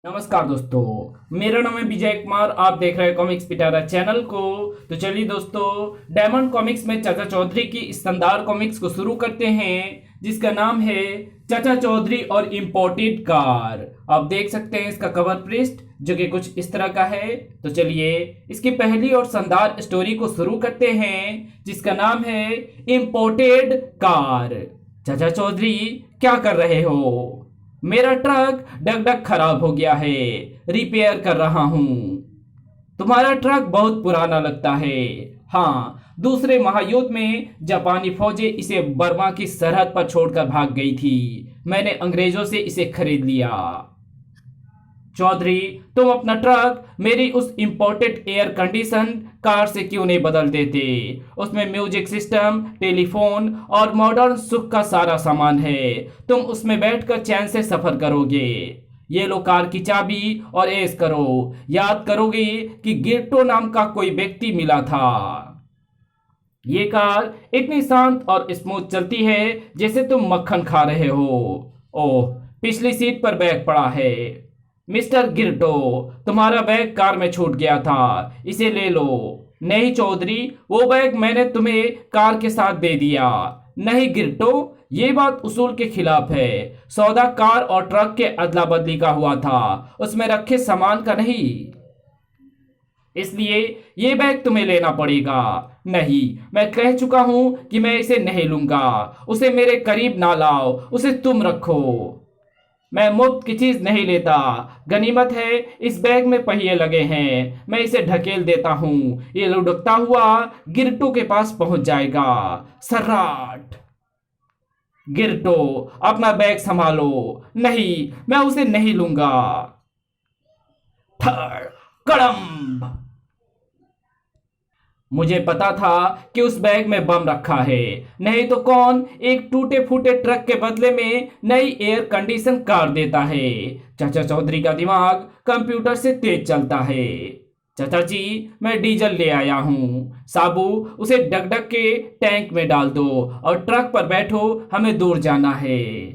नमस्कार दोस्तों, मेरा नाम है विजय कुमार। आप देख रहे हैं कॉमिक्स पिटारा चैनल को। तो चलिए दोस्तों, डायमंड कॉमिक्स में चाचा चौधरी की इस शानदार कॉमिक्स को शुरू करते हैं, जिसका नाम है चाचा चौधरी और इम्पोर्टेड कार। आप देख सकते हैं इसका कवर पृष्ठ, जो कि कुछ इस तरह का है। तो चलिए इसकी पहली और शानदार स्टोरी को शुरू करते हैं, जिसका नाम है इम्पोर्टेड कार। चाचा चौधरी, क्या कर रहे हो? मेरा ट्रक डग डग खराब हो गया है, रिपेयर कर रहा हूं। तुम्हारा ट्रक बहुत पुराना लगता है। हाँ, दूसरे महायुद्ध में जापानी फौजें इसे बर्मा की सरहद पर छोड़कर भाग गई थी। मैंने अंग्रेजों से इसे खरीद लिया। चौधरी, तुम अपना ट्रक मेरी उस इंपोर्टेड एयर कंडीशन कार से क्यों नहीं बदल देते? उसमें म्यूजिक सिस्टम, टेलीफोन और मॉडर्न सुख का सारा सामान है। तुम उसमें बैठकर चैन से सफर करोगे। ये लो कार की चाबी और ऐश करो। याद करोगे कि गिरटो नाम का कोई व्यक्ति मिला था। ये कार इतनी शांत और स्मूथ चलती है जैसे तुम मक्खन खा रहे हो। ओह, पिछली सीट पर बैग पड़ा है। मिस्टर गिरटो, तुम्हारा बैग कार में छूट गया था, इसे ले लो। नहीं चौधरी, वो बैग मैंने तुम्हें कार के साथ दे दिया। नहीं गिरटो, ये बात उसूल के खिलाफ है। सौदा कार और ट्रक के अदला बदली का हुआ था, उसमें रखे सामान का नहीं। इसलिए ये बैग तुम्हें लेना पड़ेगा। नहीं, मैं कह चुका हूं कि मैं इसे नहीं लूंगा। उसे मेरे करीब ना लाओ, उसे तुम रखो। मैं मुफ्त की चीज नहीं लेता। गनीमत है, इस बैग में पहिए लगे हैं। मैं इसे ढकेल देता हूं, ये लुढ़कता हुआ गिरटो के पास पहुंच जाएगा। सर्राट। गिरटो, अपना बैग संभालो। नहीं, मैं उसे नहीं लूंगा। थड़ कड़म। मुझे पता था कि उस बैग में बम रखा है, नहीं तो कौन एक टूटे फूटे ट्रक के बदले में नई एयर कंडीशन कार देता है। चाचा चौधरी का दिमाग कंप्यूटर से तेज चलता है। चाचा जी, मैं डीजल ले आया हूँ। साबू, उसे डगडग के टैंक में डाल दो और ट्रक पर बैठो, हमें दूर जाना है।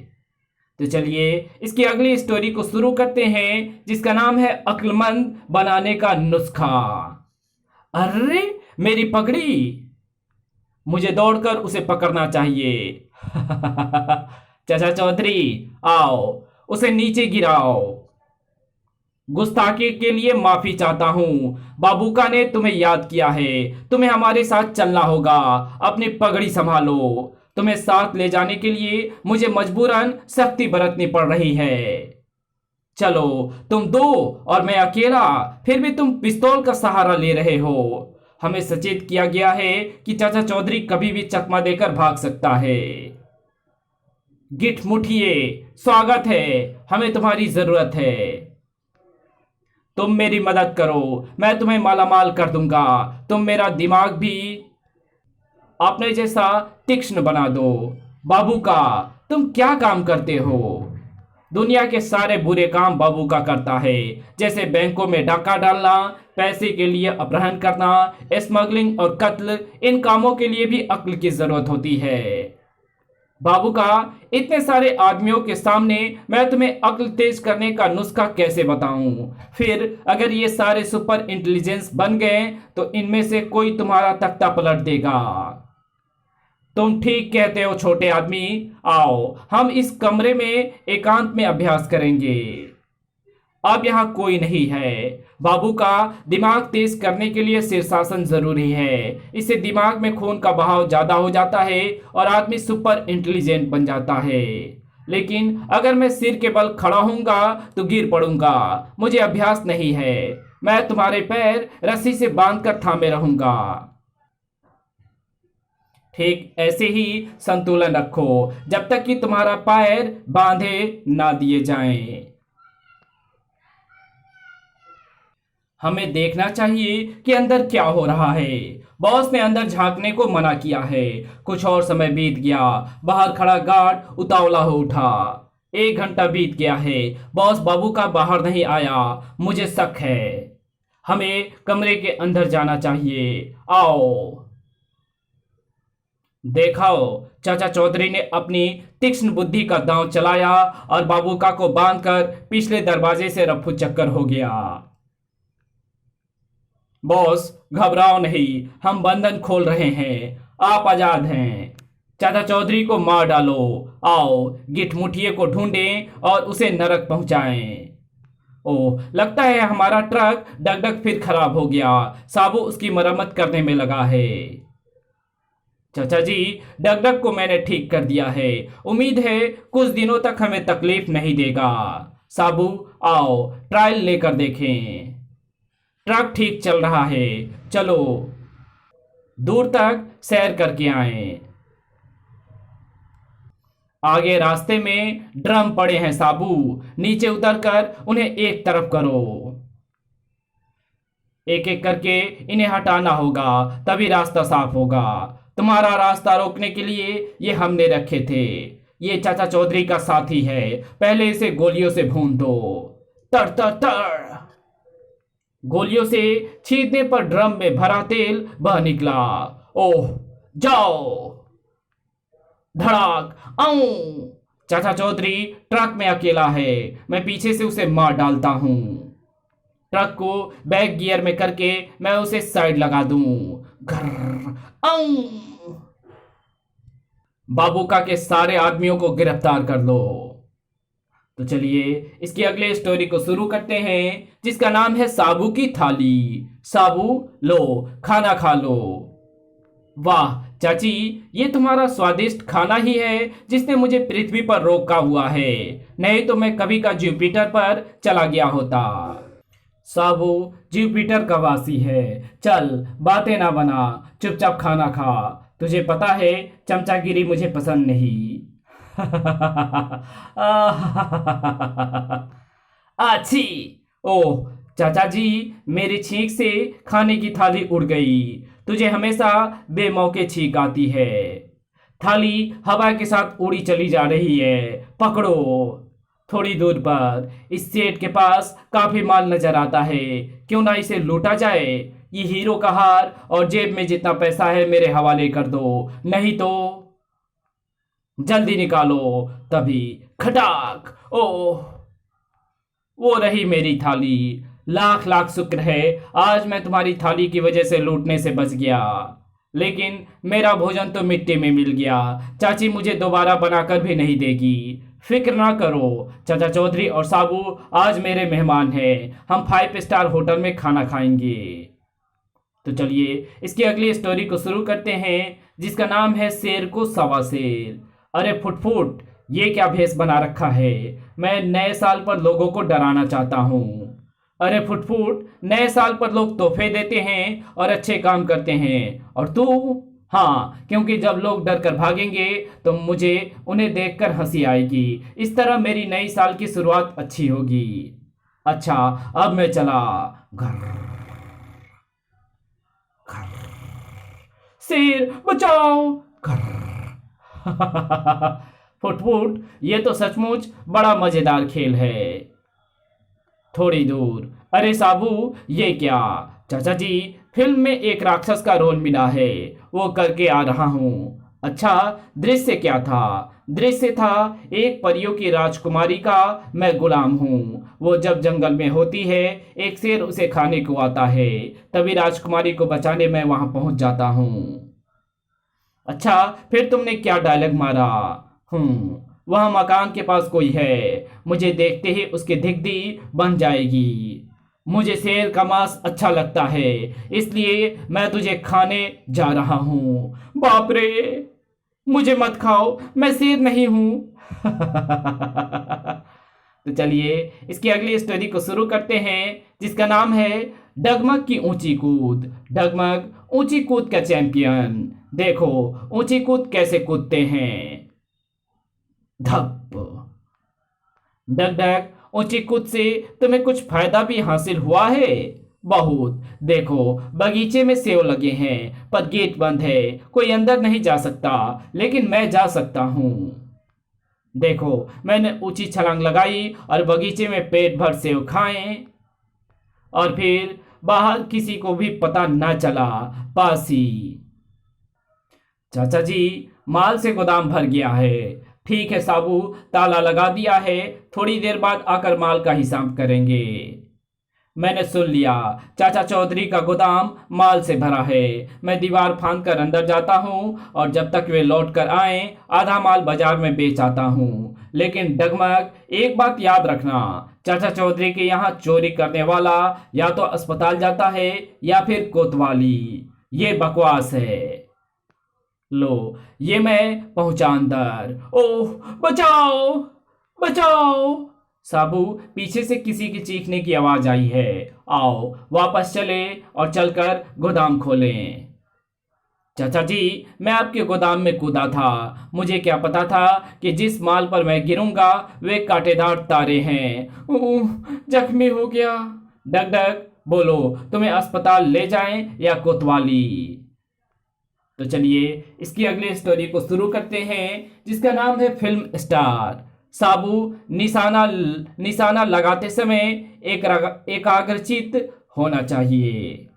तो चलिए इसकी अगली स्टोरी को शुरू करते हैं, जिसका नाम है अक्लमंद बनाने का नुस्खा। अरे, मेरी पगड़ी! मुझे दौड़कर उसे पकड़ना चाहिए। चाचा चौधरी, आओ, उसे नीचे गिराओ। गुस्ताखी के लिए माफी चाहता हूं। बाबूका ने तुम्हें याद किया है। तुम्हें हमारे साथ चलना होगा। अपनी पगड़ी संभालो। तुम्हें साथ ले जाने के लिए मुझे मजबूरन सख्ती बरतनी पड़ रही है। चलो, तुम दो और मैं अकेला, फिर भी तुम पिस्तौल का सहारा ले रहे हो। हमें सचेत किया गया है कि चाचा चौधरी कभी भी चकमा देकर भाग सकता है। गिठ मुठिए, स्वागत है। हमें तुम्हारी जरूरत है। तुम मेरी मदद करो, मैं तुम्हें मालामाल कर दूंगा। तुम मेरा दिमाग भी अपने जैसा तीक्ष्ण बना दो। बाबू का, तुम क्या काम करते हो? दुनिया के सारे बुरे काम बाबू का करता है, जैसे बैंकों में डाका डालना, पैसे के लिए अपहरण करना, स्मगलिंग और कत्ल। इन कामों के लिए भी अक्ल की जरूरत होती है। बाबू का, इतने सारे आदमियों के सामने मैं तुम्हें अक्ल तेज करने का नुस्खा कैसे बताऊं? फिर अगर ये सारे सुपर इंटेलिजेंस बन गए तो इनमें से कोई तुम्हारा तख्ता पलट देगा। तुम ठीक कहते हो छोटे आदमी। आओ, हम इस कमरे में एकांत में अभ्यास करेंगे। अब यहाँ कोई नहीं है। बाबू का, दिमाग तेज करने के लिए शीर्षासन जरूरी है। इससे दिमाग में खून का बहाव ज्यादा हो जाता है और आदमी सुपर इंटेलिजेंट बन जाता है। लेकिन अगर मैं सिर के बल खड़ा होऊंगा तो गिर पड़ूंगा। मुझे अभ्यास नहीं है। मैं तुम्हारे पैर रस्सी से बांधकर थामे रहूंगा। ठीक ऐसे ही संतुलन रखो जब तक कि तुम्हारा पैर बांधे ना दिए जाएं। हमें देखना चाहिए कि अंदर क्या हो रहा है। बॉस ने अंदर झांकने को मना किया है। कुछ और समय बीत गया। बाहर खड़ा गार्ड उतावला हो उठा। 1 घंटा बीत गया है, बॉस बाबू का बाहर नहीं आया। मुझे शक है। हमें कमरे के अंदर जाना चाहिए। आओ। देखो, चाचा चौधरी ने अपनी तीक्ष्ण बुद्धि का दांव चलाया और बाबूका को बांधकर पिछले दरवाजे से रफू चक्कर हो गया। बॉस, घबराओ नहीं, हम बंधन खोल रहे हैं, आप आजाद हैं। चाचा चौधरी को मार डालो। आओ, गिठमुठिए को ढूंढें और उसे नरक पहुंचाएं। ओह, लगता है हमारा ट्रक डगडग फिर खराब हो गया। साबू उसकी मरम्मत करने में लगा है। चाचा जी, डगडग को मैंने ठीक कर दिया है। उम्मीद है कुछ दिनों तक हमें तकलीफ नहीं देगा। साबू, आओ ट्रायल लेकर देखें। ट्रक ठीक चल रहा है, चलो दूर तक सैर करके आएं। आगे रास्ते में ड्रम पड़े हैं साबू, नीचे उतरकर उन्हें एक तरफ करो। एक एक करके इन्हें हटाना होगा, तभी रास्ता साफ होगा। तुम्हारा रास्ता रोकने के लिए ये हमने रखे थे। ये चाचा चौधरी का साथी है, पहले इसे गोलियों से भून दो। तर तर तर। गोलियों से छींटने पर ड्रम में भरा तेल बह निकला। ओह, जाओ। धड़ाक, आऊं। चाचा चौधरी ट्रक में अकेला है, मैं पीछे से उसे मार डालता हूं। ट्रक को बैक गियर में करके मैं उसे साइड लगा दूं। घर, आऊं। बाबूका के सारे आदमियों को गिरफ्तार कर लो। तो चलिए इसकी अगले स्टोरी को शुरू करते हैं, जिसका नाम है साबू की थाली। साबू, लो खाना खा लो। वाह चाची, ये तुम्हारा स्वादिष्ट खाना ही है जिसने मुझे पृथ्वी पर रोका हुआ है, नहीं तो मैं कभी का जुपिटर पर चला गया होता। साबू जुपिटर का वासी है, चल बातें ना बना, चुपचाप खाना खा। तुझे पता है चमचागिरी मुझे पसंद नहीं। अच्छी। ओह चाचा जी, मेरी छींक से खाने की थाली उड़ गई। तुझे हमेशा बेमौके छींक आती है। थाली हवा के साथ उड़ी चली जा रही है, पकड़ो। थोड़ी दूर पर इस सेठ के पास काफी माल नजर आता है, क्यों ना इसे लूटा जाए। ये हीरो का हार और जेब में जितना पैसा है मेरे हवाले कर दो, नहीं तो जल्दी निकालो। तभी खटाक। ओह, वो रही मेरी थाली। लाख लाख शुक्र है आज मैं तुम्हारी थाली की वजह से लूटने से बच गया, लेकिन मेरा भोजन तो मिट्टी में मिल गया। चाची मुझे दोबारा बनाकर भी नहीं देगी। फिक्र ना करो, चाचा चौधरी और साबू आज मेरे मेहमान हैं। हम 5 स्टार होटल में खाना खाएंगे। तो चलिए इसकी अगली स्टोरी को शुरू करते हैं, जिसका नाम है शेर को सवा शेर। अरे फुटफुट, ये क्या भेष बना रखा है? मैं नए साल पर लोगों को डराना चाहता हूँ। अरे फुटफुट, नए साल पर लोग तोहफे देते हैं और अच्छे काम करते हैं, और तू? हाँ, क्योंकि जब लोग डर कर भागेंगे तो मुझे उन्हें देखकर हंसी आएगी। इस तरह मेरी नई साल की शुरुआत अच्छी होगी। अच्छा, अब मैं चला। घर घर, शेर बचाओ। घर। फुटफुट, ये तो सचमुच बड़ा मजेदार खेल है। थोड़ी दूर, अरे साबू ये क्या? चाचा जी, फिल्म में एक राक्षस का रोल मिला है, वो करके आ रहा हूँ। अच्छा, दृश्य क्या था? दृश्य था एक परियों की राजकुमारी का मैं गुलाम हूँ। वो जब जंगल में होती है, एक शेर उसे खाने को आता है, तभी राजकुमारी को बचाने मैं वहां पहुंच जाता हूँ। अच्छा, फिर तुमने क्या डायलॉग मारा? वह मकान के पास कोई है, मुझे देखते ही उसकी धिकदी बन जाएगी। मुझे शेर का मांस अच्छा लगता है, इसलिए मैं तुझे खाने जा रहा हूँ। बाप रे, मुझे मत खाओ, मैं शेर नहीं हूँ। तो चलिए इसकी अगली स्टोरी को शुरू करते हैं, जिसका नाम है डगमग की ऊंची कूद। डगमग ऊंची कूद का चैंपियन। देखो ऊंची कूद कैसे कूदते हैं। धप। डगडग, ऊंची कूद से तुम्हें कुछ फायदा भी हासिल हुआ है? बहुत। देखो बगीचे में सेब लगे हैं, पर गेट बंद है, कोई अंदर नहीं जा सकता, लेकिन मैं जा सकता हूँ। देखो मैंने ऊंची छलांग लगाई और बगीचे में पेट भर सेब खाए, और फिर बाहर किसी को भी पता न चला। पासी। चाचा जी, माल से गोदाम भर गया है। ठीक है साबू, ताला लगा दिया है, थोड़ी देर बाद आकर माल का हिसाब करेंगे। मैंने सुन लिया, चाचा चौधरी का गोदाम माल से भरा है। मैं दीवार फांद कर अंदर जाता हूँ और जब तक वे लौट कर आए आधा माल बाजार में बेच आता हूँ। लेकिन डगमग, एक बात याद रखना, चाचा चौधरी के यहाँ चोरी करने वाला या तो अस्पताल जाता है या फिर कोतवाली। ये बकवास है। लो, ये मैं पहुंचा अंदर। ओह, बचाओ बचाओ। साबू, पीछे से किसी की चीखने की आवाज आई है। आओ वापस चले और चलकर गोदाम खोलें। चाचा जी, मैं आपके गोदाम में कूदा था। मुझे क्या पता था कि जिस माल पर मैं गिरूंगा वे कांटेदार तारे हैं। जख्मी हो गया। डग डग, बोलो, तुम्हें अस्पताल ले जाएं या कोतवाली? तो चलिए इसकी अगली स्टोरी को शुरू करते हैं, जिसका नाम है फिल्म स्टार। साबू, निशाना निशाना लगाते समय एकाग्रचित होना चाहिए।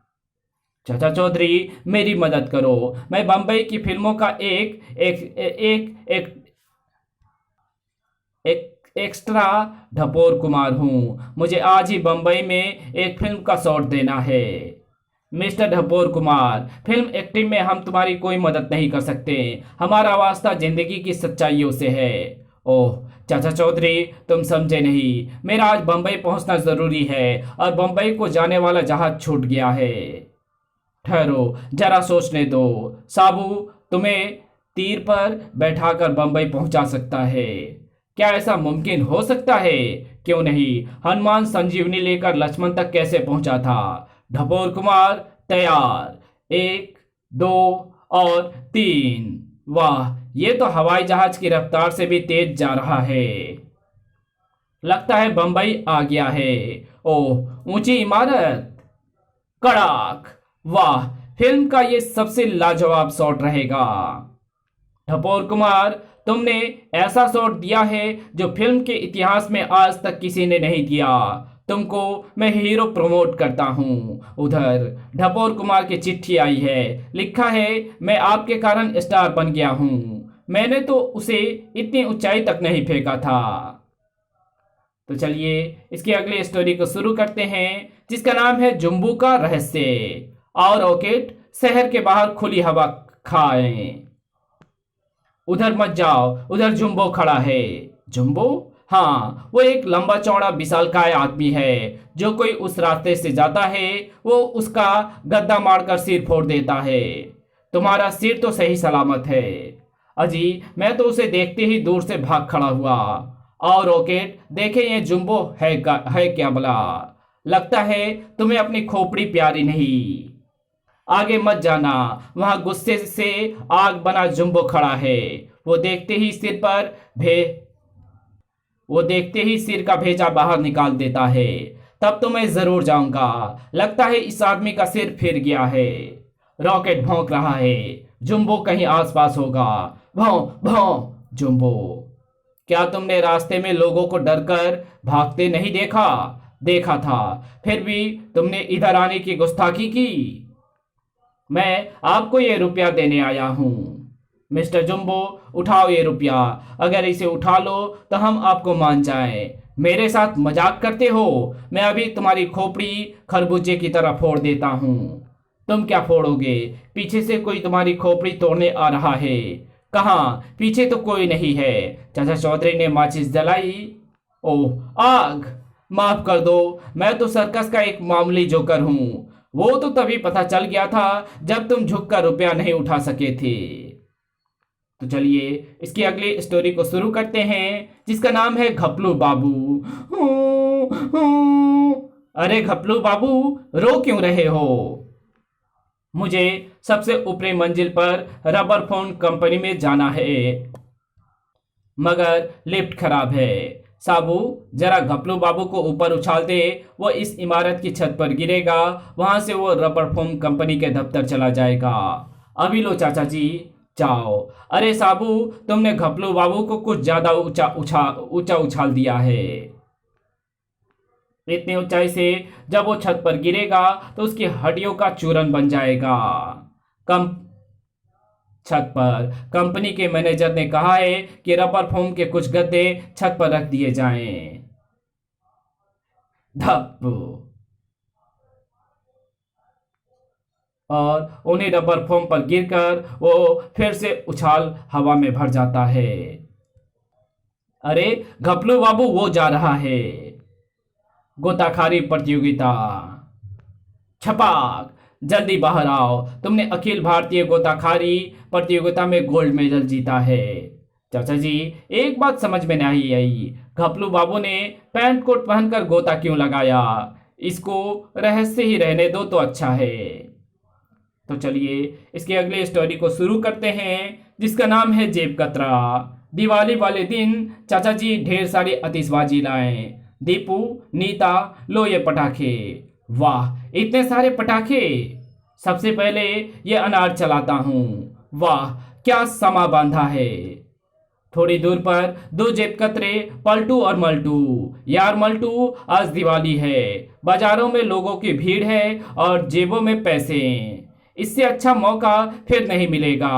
चाचा चौधरी, मेरी मदद करो। मैं बम्बई की फिल्मों का एक एक्स्ट्रा ढपोर कुमार हूँ। मुझे आज ही बम्बई में एक फिल्म का शॉट देना है। मिस्टर ढपोर कुमार, फिल्म एक्टिंग में हम तुम्हारी कोई मदद नहीं कर सकते। हमारा वास्ता जिंदगी की सच्चाइयों से है। ओह चाचा चौधरी, तुम समझे नहीं। मेरा आज बम्बई पहुंचना जरूरी है और बम्बई को जाने वाला जहाज छूट गया है। ठहरो, जरा सोचने दो। साबू तुम्हें तीर पर बैठाकर बम्बई पहुंचा सकता है। क्या ऐसा मुमकिन हो सकता है? क्यों नहीं, हनुमान संजीवनी लेकर लक्ष्मण तक कैसे पहुंचा था। ढपोर कुमार तैयार, 1 2 और 3। वाह, ये तो हवाई जहाज की रफ्तार से भी तेज जा रहा है। लगता है बंबई आ गया है। ओह, ऊंची इमारत, कड़ाक। वाह, फिल्म का ये सबसे लाजवाब शॉट रहेगा। ढपोर कुमार, तुमने ऐसा शॉट दिया है जो फिल्म के इतिहास में आज तक किसी ने नहीं दिया। तुमको मैं हीरो प्रमोट करता हूँ। उधर ढपोर कुमार की चिट्ठी आई है। लिखा है, मैं आपके कारण स्टार बन गया हूँ। मैंने तो उसे इतनी ऊंचाई तक नहीं फेंका था। तो चलिए इसकी अगली स्टोरी को शुरू करते हैं, जिसका नाम है जुम्बू का रहस्य। और रॉकेट, शहर के बाहर खुली हवा खाएं। उधर मत जाओ, उधर जुम्बो खड़ा है। जुम्बो? हाँ, वो एक लंबा चौड़ा विशालकाय आदमी है। जो कोई उस रास्ते से जाता है वो उसका गद्दा मारकर सिर फोड़ देता है। तुम्हारा सिर तो सही सलामत है। अजी, मैं तो उसे देखते ही दूर से भाग खड़ा हुआ। और रॉकेट, देखे ये जुम्बो है क्या भला? लगता है तुम्हें अपनी खोपड़ी प्यारी नहीं। आगे मत जाना, वहां गुस्से से आग बना जुम्बो खड़ा है। वो देखते ही सिर का भेजा बाहर निकाल देता है। तब तो मैं जरूर जाऊंगा। लगता है इस आदमी का सिर फिर गया है। रॉकेट भौंक रहा है। जुम्बो कहीं आसपास होगा। भौं भौं। जुम्बो, क्या तुमने रास्ते में लोगों को डरकर भागते नहीं देखा? देखा था, फिर भी तुमने इधर आने की गुस्ताखी की। मैं आपको ये रुपया देने आया हूं। मिस्टर जुम्बो, उठाओ ये रुपया। अगर इसे उठा लो तो हम आपको मान जाएं। मेरे साथ मजाक करते हो? मैं अभी तुम्हारी खोपड़ी खरबूजे की तरह फोड़ देता हूं। तुम क्या फोड़ोगे? पीछे से कोई तुम्हारी खोपड़ी तोड़ने आ रहा है। कहाँ? पीछे तो कोई नहीं है। चाचा चौधरी ने माचिस जलाई। ओह, आग! माफ कर दो, मैं तो सर्कस का एक मामूली जोकर हूँ। वो तो तभी पता चल गया था जब तुम झुककर रुपया नहीं उठा सके थे। तो चलिए इसकी अगली स्टोरी को शुरू करते हैं, जिसका नाम है घपलू बाबू। अरे घपलू बाबू, रो क्यों रहे हो? मुझे सबसे ऊपरी मंजिल पर रबर फोन कंपनी में जाना है, मगर लिफ्ट खराब है। साबू, जरा घपलू बाबू को ऊपर उछाल दे। वो इस इमारत की छत पर गिरेगा। वहां से वो रबर फोम कंपनी के दफ्तर चला जाएगा। अभी लो चाचा जी, जाओ। अरे साबू, तुमने घपलू बाबू को कुछ ज्यादा ऊंचा उछाल दिया है। इतनी ऊंचाई से जब वो छत पर गिरेगा तो उसकी हड्डियों का चूरन बन जाएगा। कम छत पर कंपनी के मैनेजर ने कहा है कि रबर फोम के कुछ गद्दे छत पर रख दिए जाएं। धप, और उन्हें रबर फोम पर गिरकर वो फिर से उछाल हवा में भर जाता है। अरे घपलू बाबू, वो जा रहा है। गोताखारी प्रतियोगिता। छपाक, जल्दी बाहर आओ, तुमने अखिल भारतीय गोताखारी प्रतियोगिता में गोल्ड मेडल जीता है। चाचा जी, एक बात समझ में नहीं आई, घपलू बाबू ने पैंट कोट पहनकर गोता क्यों लगाया? इसको रहस्य ही रहने दो तो अच्छा है। तो चलिए इसके अगले स्टोरी को शुरू करते हैं, जिसका नाम है जेब कतरा। दिवाली वाले दिन चाचा जी ढेर सारी आतिशबाजी लाए। दीपू, नीता, लो ये पटाखे। वाह, इतने सारे पटाखे। सबसे पहले ये अनार चलाता हूँ। वाह, क्या समा बांधा है। थोड़ी दूर पर दो जेब कतरे, पलटू और मल्टू। यार मल्टू, आज दिवाली है, बाजारों में लोगों की भीड़ है और जेबों में पैसे। इससे अच्छा मौका फिर नहीं मिलेगा।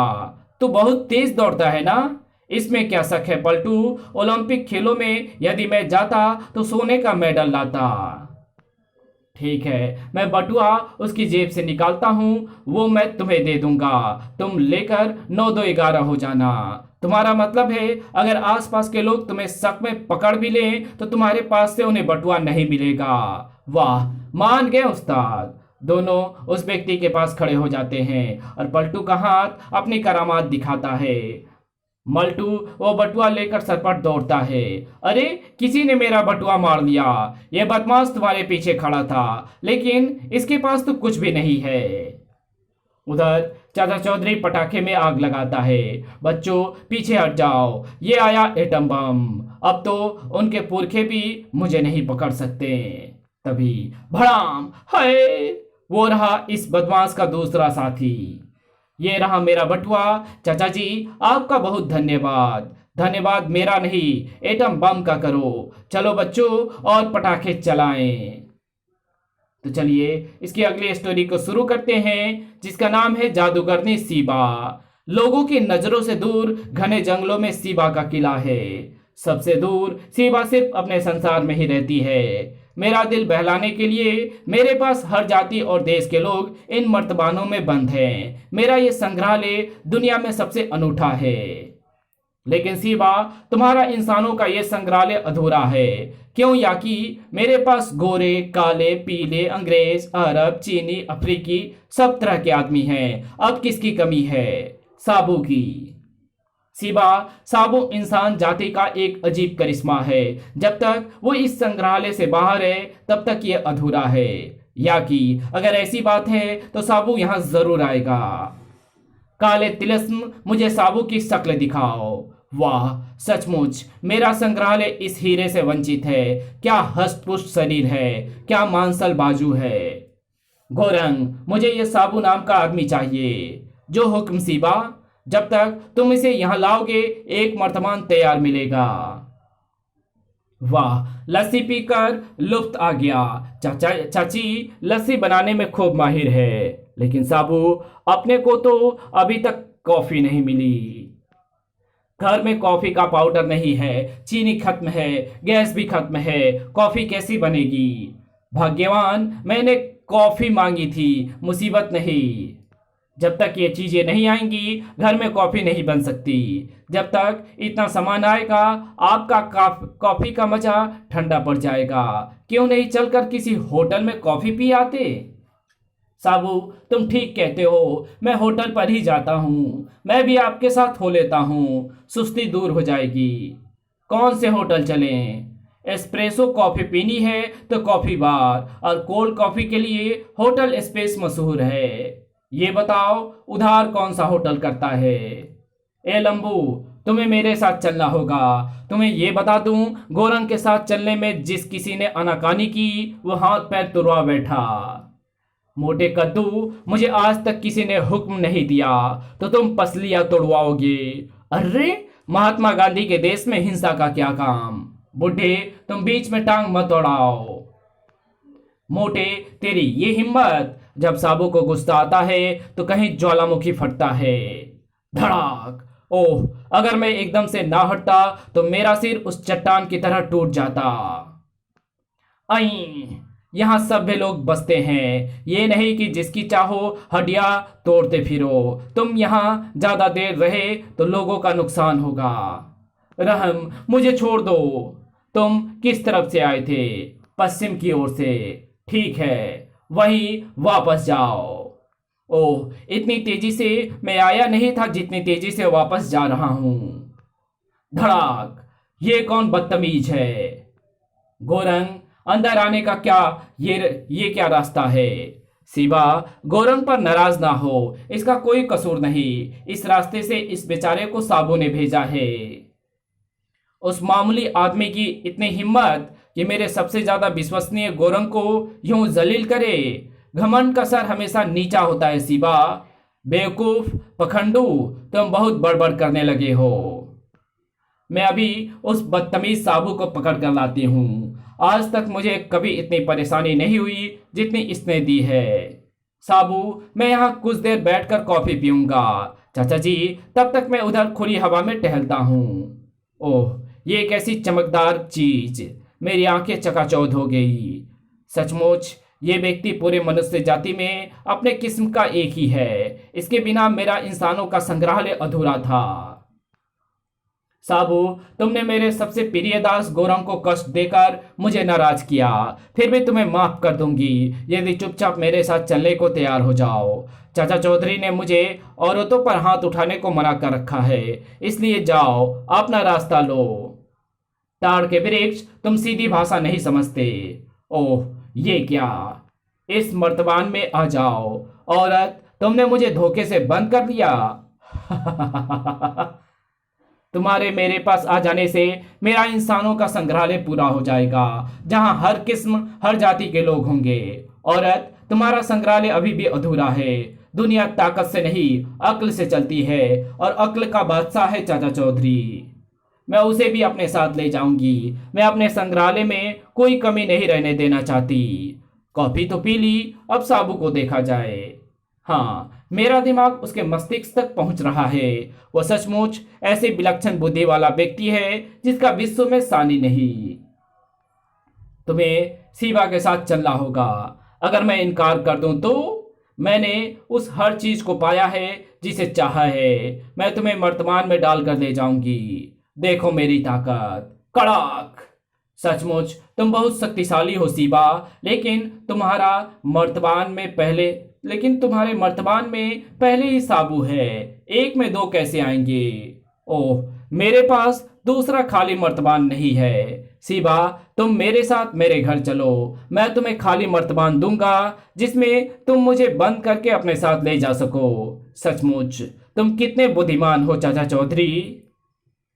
तू बहुत तेज दौड़ता है ना, इसमें क्या शक है पलटू। ओलंपिक खेलों में यदि मैं जाता तो सोने का मेडल लाता। ठीक है, मैं बटुआ उसकी जेब से निकालता हूँ, वो मैं तुम्हें दे दूंगा। तुम लेकर 9-2-11 हो जाना। तुम्हारा मतलब है अगर आसपास के लोग तुम्हें शक में पकड़ भी लें तो तुम्हारे पास से उन्हें बटुआ नहीं मिलेगा। वाह, मान गए उस्ताद। दोनों उस व्यक्ति के पास खड़े हो जाते हैं और पलटू का हाथ अपनी करामात दिखाता है। मल्टू वो बटुआ लेकर सरपट दौड़ता है। अरे, किसी ने मेरा बटुआ मार दिया। यह बदमाश तुम्हारे पीछे खड़ा था, लेकिन इसके पास तो कुछ भी नहीं है। उधर चाचा चौधरी पटाखे में आग लगाता है। बच्चों, पीछे हट जाओ, ये आया एटम बम। अब तो उनके पुरखे भी मुझे नहीं पकड़ सकते। तभी भड़ाम, हाय, वो रहा इस बदमाश का दूसरा साथी। ये रहा मेरा बटुआ। चाचा जी, आपका बहुत धन्यवाद। धन्यवाद मेरा नहीं, एटम बम का करो। चलो बच्चों, और पटाखे चलाएं। तो चलिए इसकी अगली स्टोरी को शुरू करते हैं, जिसका नाम है जादूगरनी सीबा। लोगों की नजरों से दूर घने जंगलों में सीबा का किला है। सबसे दूर सीबा सिर्फ अपने संसार में ही रहती है। मेरा दिल बहलाने के लिए मेरे पास हर जाति और देश के लोग इन मर्तबानों में बंद हैं। मेरा ये संग्रहालय दुनिया में सबसे अनूठा है। लेकिन सीबा, तुम्हारा इंसानों का ये संग्रहालय अधूरा है। क्यों? या कि मेरे पास गोरे, काले, पीले, अंग्रेज, अरब, चीनी, अफ्रीकी सब तरह के आदमी हैं। अब किसकी कमी है? साबू की। सीबा, साबू इंसान जाति का एक अजीब करिश्मा है। जब तक वो इस संग्रहालय से बाहर है तब तक ये अधूरा है। या कि अगर ऐसी बात है तो साबू यहाँ जरूर आएगा। काले तिलस्म, मुझे साबू की शक्ल दिखाओ। वाह, सचमुच मेरा संग्रहालय इस हीरे से वंचित है। क्या हष्टपुष्ट शरीर है, क्या मांसल बाजू है। गोरंग, मुझे ये साबू नाम का आदमी चाहिए। जो हुक्म सीबा। जब तक तुम इसे यहां लाओगे एक मर्तमान तैयार मिलेगा। वाह, लस्सी पीकर लुफ्त आ गया। चाची लस्सी बनाने में खूब माहिर है, लेकिन साबू, अपने को तो अभी तक कॉफी नहीं मिली। घर में कॉफी का पाउडर नहीं है, चीनी खत्म है, गैस भी खत्म है, कॉफी कैसी बनेगी? भाग्यवान, मैंने कॉफी मांगी थी, मुसीबत नहीं। जब तक ये चीजें नहीं आएंगी घर में कॉफी नहीं बन सकती। जब तक इतना सामान आएगा आपका कॉफी का मजा ठंडा पड़ जाएगा। क्यों नहीं चलकर किसी होटल में कॉफी पी आते? साबू, तुम ठीक कहते हो, मैं होटल पर ही जाता हूँ। मैं भी आपके साथ हो लेता हूँ, सुस्ती दूर हो जाएगी। कौन से होटल चलें? एस्प्रेसो कॉफी पीनी है तो कॉफी बार, और कोल्ड कॉफी के लिए होटल स्पेस मशहूर है। ये बताओ उधार कौन सा होटल करता है? ए लंबू, तुम्हें मेरे साथ चलना होगा। तुम्हें ये बता दूं, गोरंग के साथ चलने में जिस किसी ने आनाकानी की वो हाथ पैर तुड़वा बैठा। मोटे कद्दू, मुझे आज तक किसी ने हुक्म नहीं दिया तो तुम पसलियां तोड़वाओगे। अरे, महात्मा गांधी के देश में हिंसा का क्या काम? बुढ़े, तुम बीच में टांग मत अड़ाओ। मोटे, तेरी ये हिम्मत! जब साबू को गुस्सा आता है तो कहीं ज्वालामुखी फटता है। धड़ाक। ओह, अगर मैं एकदम से ना हटता तो मेरा सिर उस चट्टान की तरह टूट जाता। आई, यहाँ सभ्य लोग बसते हैं, ये नहीं कि जिसकी चाहो हड्डियां तोड़ते फिरो। तुम यहाँ ज्यादा देर रहे तो लोगों का नुकसान होगा। रहम, मुझे छोड़ दो। तुम किस तरफ से आए थे? पश्चिम की ओर से। ठीक है, वहीं वापस जाओ। ओह, इतनी तेजी से मैं आया नहीं था जितनी तेजी से वापस जा रहा हूं। धड़ाक। ये कौन बदतमीज है? गोरंग, अंदर आने का क्या ये क्या रास्ता है? शिवा, गोरंग पर नाराज ना हो, इसका कोई कसूर नहीं। इस रास्ते से इस बेचारे को साबू ने भेजा है। उस मामूली आदमी की इतनी हिम्मत कि मेरे सबसे ज्यादा विश्वसनीय गोरंग को यूं जलील करे। घमंड का सर हमेशा नीचा होता है शिवा। बेवकूफ, पखंडू, तुम बहुत बड़बड़ करने लगे हो। मैं अभी उस बदतमीज साबू को पकड़ कर लाती हूँ। आज तक मुझे कभी इतनी परेशानी नहीं हुई जितनी इसने दी है। साबू, मैं यहाँ कुछ देर बैठकर कॉफी पीऊंगा। चाचा जी, तब तक मैं उधर खुली हवा में टहलता हूँ। ओह, ये कैसी चमकदार चीज! मेरी आंखें चकाचौंध हो गई। सचमुच ये व्यक्ति पूरे मनुष्य जाति में अपने किस्म का एक ही है। इसके बिना मेरा इंसानों का संग्रहालय अधूरा था। साबू, तुमने मेरे सबसे प्रिय दास गोरंग को कष्ट देकर मुझे नाराज किया। फिर भी तुम्हें माफ कर दूंगी यदि चुपचाप मेरे साथ चलने को तैयार हो जाओ। चाचा चौधरी ने मुझे औरतों पर हाथ उठाने को मना कर रखा है, इसलिए जाओ, अपना रास्ता लो। ताड़ के वृक्ष, तुम सीधी भाषा नहीं समझते। ओह, ये क्या! इस मर्तबान में आ जाओ। औरत, तुमने मुझे धोखे से बंद कर दिया। तुम्हारे मेरे पास आ जाने से मेरा इंसानों का संग्रहालय पूरा हो जाएगा, जहां हर किस्म हर जाति के लोग होंगे। औरत, तुम्हारा संग्रहालय अभी भी अधूरा है। दुनिया ताकत से नहीं, अक्ल से चलती है, और अक्ल का बादशाह है चाचा चौधरी। मैं उसे भी अपने साथ ले जाऊंगी। मैं अपने संग्रहालय में कोई कमी नहीं रहने देना चाहती। कॉफी तो पी ली, अब साबू को देखा जाए। हाँ, मेरा दिमाग उसके मस्तिष्क तक पहुंच रहा है। वह सचमुच ऐसे विलक्षण बुद्धि वाला व्यक्ति है जिसका विश्व में सानी नहीं। तुम्हें शिवा के साथ चलना होगा। अगर मैं इनकार कर दूं तो? मैंने उस हर चीज को पाया है जिसे चाहा है। मैं तुम्हें वर्तमान में डालकर ले जाऊंगी। देखो मेरी ताकत। कड़ाक। सचमुच तुम बहुत शक्तिशाली हो शिवा, लेकिन तुम्हारे मर्तबान में पहले ही साबू है। एक में दो कैसे आएंगे? ओह, मेरे पास दूसरा खाली मर्तबान नहीं है। शिवा, तुम मेरे साथ मेरे घर चलो। मैं तुम्हें खाली मर्तबान दूंगा जिसमें तुम मुझे बंद करके अपने साथ ले जा सको। सचमुच तुम कितने बुद्धिमान हो चाचा चौधरी।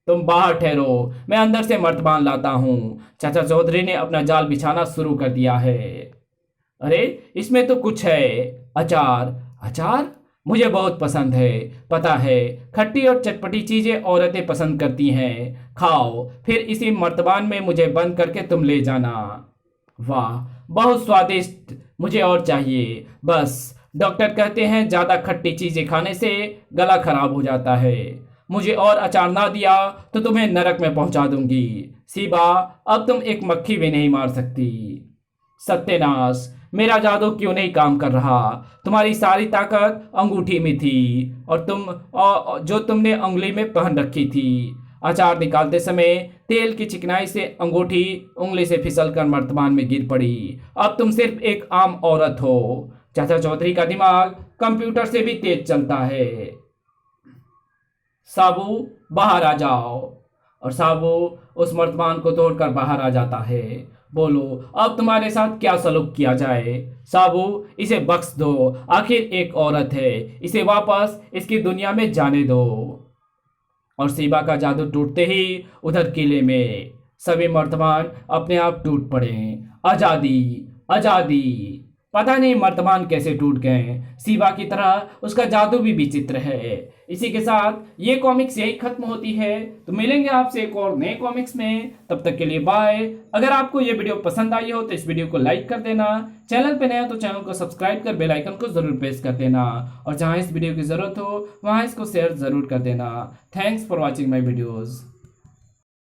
तुम बाहर ठहरो, मैं अंदर से मर्तबान लाता हूँ। चाचा चौधरी ने अपना जाल बिछाना शुरू कर दिया है। अरे, इसमें तो कुछ है। अचार। अचार मुझे बहुत पसंद है। पता है, खट्टी और चटपटी चीजें औरतें पसंद करती हैं। खाओ, फिर इसी मर्तबान में मुझे बंद करके तुम ले जाना। वाह, बहुत स्वादिष्ट। मुझे और चाहिए। बस, डॉक्टर कहते हैं ज्यादा खट्टी चीजें खाने से गला खराब हो जाता है। मुझे और अचार ना दिया तो तुम्हें नरक में पहुंचा दूंगी। शिवा, अब तुम एक मक्खी भी नहीं मार सकती। सत्यानाश, मेरा जादू क्यों नहीं काम कर रहा? तुम्हारी सारी ताकत अंगूठी में थी, और जो तुमने उंगली में पहन रखी थी। अचार निकालते समय तेल की चिकनाई से अंगूठी उंगली से फिसलकर मर्तबान में गिर पड़ी। अब तुम सिर्फ एक आम औरत हो। चाचा चौधरी का दिमाग कंप्यूटर से भी तेज चलता है। साबू, बाहर आ जाओ। और साबू उस मर्तबान को तोड़कर बाहर आ जाता है। बोलो, अब तुम्हारे साथ क्या सलूक किया जाए? साबू, इसे बख्श दो। आखिर एक औरत है, इसे वापस इसकी दुनिया में जाने दो। और शिवा का जादू टूटते ही उधर किले में सभी मर्तबान अपने आप टूट पड़े। आजादी, आजादी। पता नहीं मर्तबान कैसे टूट गए। शिवा की तरह उसका जादू भी विचित्र है। इसी के साथ ये कॉमिक्स यही खत्म होती है। तो मिलेंगे आपसे एक और नए कॉमिक्स में, तब तक के लिए बाय। अगर आपको ये वीडियो पसंद आई हो तो इस वीडियो को लाइक कर देना, चैनल पे नया हो तो चैनल को सब्सक्राइब कर बेल आइकन को जरूर प्रेस कर देना, और जहां इस वीडियो की जरूरत हो वहां इसको शेयर जरूर कर देना। Thanks for watching my videos.